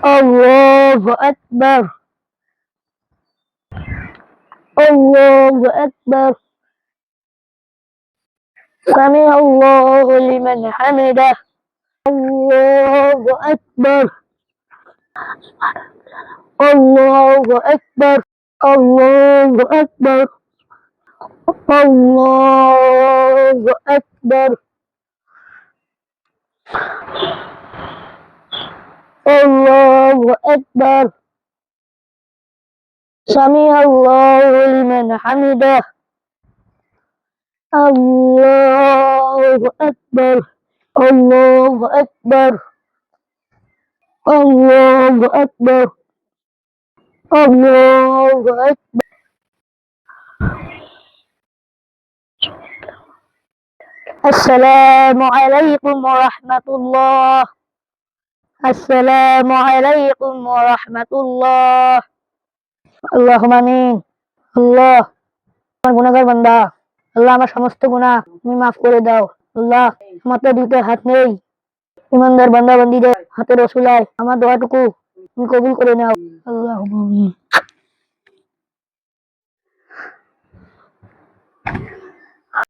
الله أكبر. الله أكبر. سمع الله لمن حمده. الله أكبر. الله أكبر. الله أكبر. الله أكبر. الله أكبر. سمع الله لمن حمده. الله أكبر. الله أكبر. الله أكبر. الله أكبر. السلام عليكم ورحمة الله. السلام عليكم ورحمة الله. اللهم آمين. আল্লাহ আমার গুনাহগার বান্দা, আল্লাহ আমার সমস্ত গুনাহ তুমি মাফ করে দাও। আল্লাহ আমার তো দুটো হাত নেই, ইমানদার বান্দা বান্দীদের হাতের রসুলায় আমার দোয়াটুকু তুমি কবুল করে নাও। আল্লাহুম্মা আমিন।